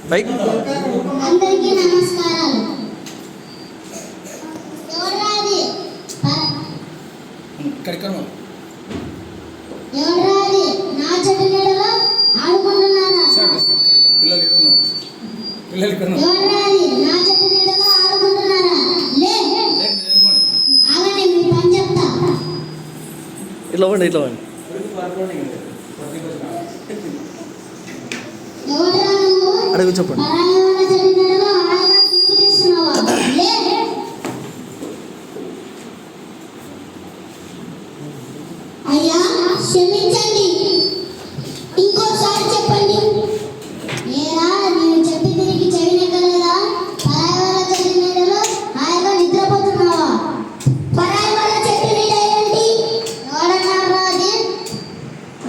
పైకి అందరికీ నమస్కారాలు. ఎవరాది ఎవరాది నా చెట్టు నీడలో ఆడుకుంటున్నారా? ఎవరాది నా చెట్టు నీడలో ఆడుకుంటున్నారా? లే ఆగండి, మీ పని చెప్తా. ఇట్లా వండి ఇట్లా వండి. ఎవరా నువ్వు? అడుగు చెప్పండి. పరాయి వాళ్ళ చెట్టు నీడలో హాయిగా దుక్కు తీస్తున్నావా? లే అయ్యా, క్షమించండి, ఇంకోసారి చెప్పండి. ఏరా, నేను చెప్పి తిరిగి చెవినెక్కలేదా? పరాయి వాళ్ళ చెట్టు నీడలో హాయిగా నిద్రపోతున్నావా? పరాయి వాళ్ళ చెట్టు నీడ ఏంటి? ఎవరన్నారా అది?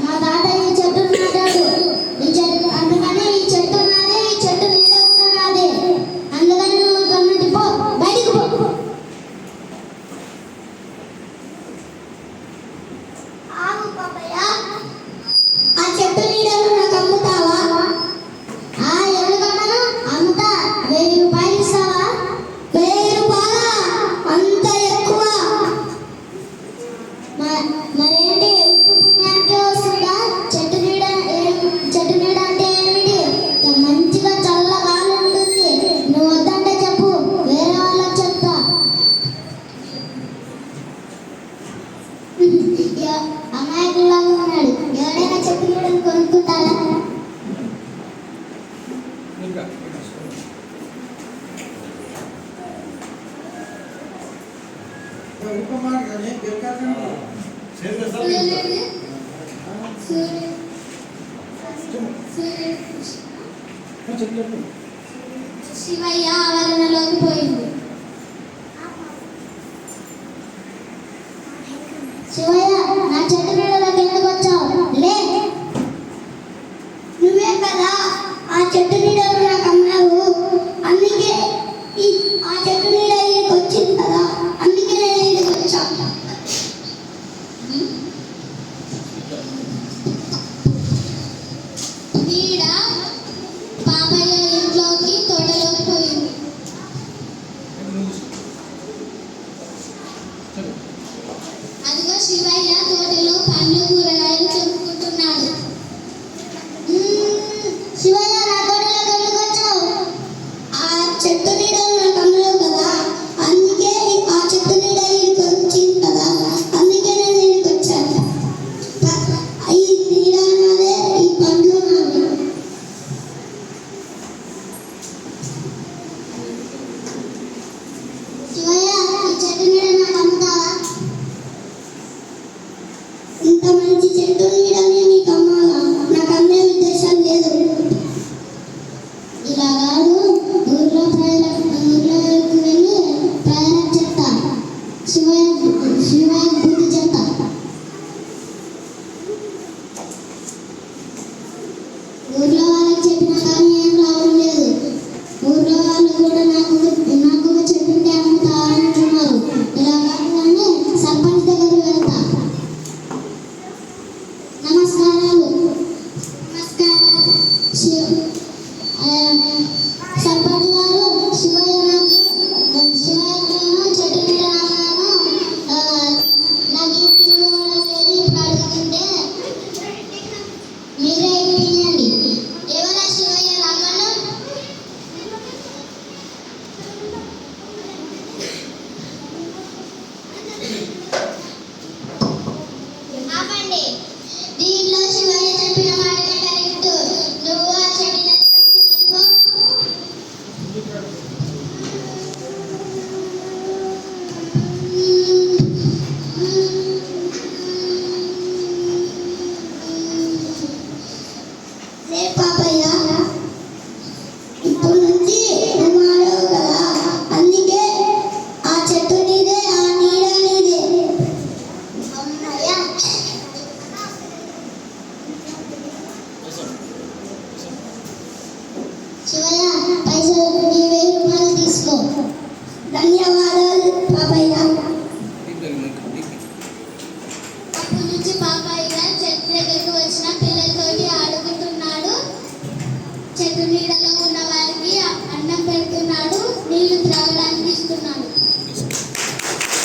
మా తాత ఈ చెట్టు నాటాడు. అందుకని ఈ చెట్టు నాదే, ఈ చెట్టు నీడ కూడా నాదే. అందుకని నువ్వు ఇక్కడి నుండి పో, బయటికి పో. ఆగు పాపయ్య, ఆ చెట్టు నీడను నాకు అమ్ముతావా? ఎందుకన్నాను? అమ్ముతా. 1000 రూపాయలు ఇస్తావా? 1000 రూపాయలా? అంత ఎక్కువ? మరేంటి, ఉత్తు పుణ్యానికే వస్తుందా? చెట్టు నీడ అంటే ఏమిటి? మంచిగా చల్లగా ఉంటుంది. నువ్వు వద్దంటే చెప్పు, వేరే వాళ్ళకి చెప్తా. అమాయకుల్లాగా ఉన్నాడు. ఎవరైనా చెట్టు నీడను కొనుక్కుంటారా? శివయ్య ఆవరణలోకి పోయింది. శివయ్య, నా చెట్టు నీడలోకి ఎందుకు వచ్చావు? లే, నువ్వే కదా ఆ చెట్టు నీడను నాకు అమ్మావు. అందుకే ఆ చెట్టు నీడ ఇక్కడికి వచ్చింది కదా, అందుకే నేను ఇక్కడికి వచ్చాను. నీడ పాపయ్య ఇంట్లోకి తోటలోకి పోయింది. అదిగో శివయ్య తోటలో పండ్లు కూరగాయలు చెప్పుకుంటున్నాడు. శివయ్య, నా తోటలోకి ఎందుకు వచ్చావు? ఆ చెట్టు నీడ నాకు అమ్మలేవు కదా, అందుకే ఆ చెట్టు నీడ ఇక్కడికి వచ్చింది కదా, అందుకే నేను ఇక్కడికి వచ్చాను. ఈ నీడ నాదే, ఈ పండ్లు నాదే. శివయ్య, ఈ చెట్టు నీడ నాకు అమ్ముతావా? ఇంత మంచి చెట్టు నీడని మీకు అమ్మాలా? నాకు అమ్మే ఉద్దేశం లేదు. ఇలా కాదు, ఊర్లోకి వెళ్ళి ప్రయాణం చెప్తా. శివయ్య బుద్ధి చెప్తా. ఊర్లో వాళ్ళకి చెప్పినా కానీ ఏం లాభం లేదు. ఊర్లో వాళ్ళు కూడా నాకు ఒక చెట్టు ఉంటే అమ్ముతావా అంటున్నారు. ఇలా కాదు కానీ సర్పంచ్ దగ్గరికి వెళ్తా. నమస్కారాలు. నమస్కారాలు. సర్పంచ్ గారు, శివయ్య నేను చెట్టు నీడ నాకు ఈ తిరుగు ఇవ్వడం లేదు. ఇప్పుడు అడుగుతుంటే మీరే ఇప్పించండి. ఎవరా శివయ్య రమ్మను? ఆపండి. దీంట్లో శివయ్య చెప్పిన మాటనే కరెక్ట్. నువ్వు ఆ చెట్టు దగ్గరకు వెళ్ళిపో. రేపు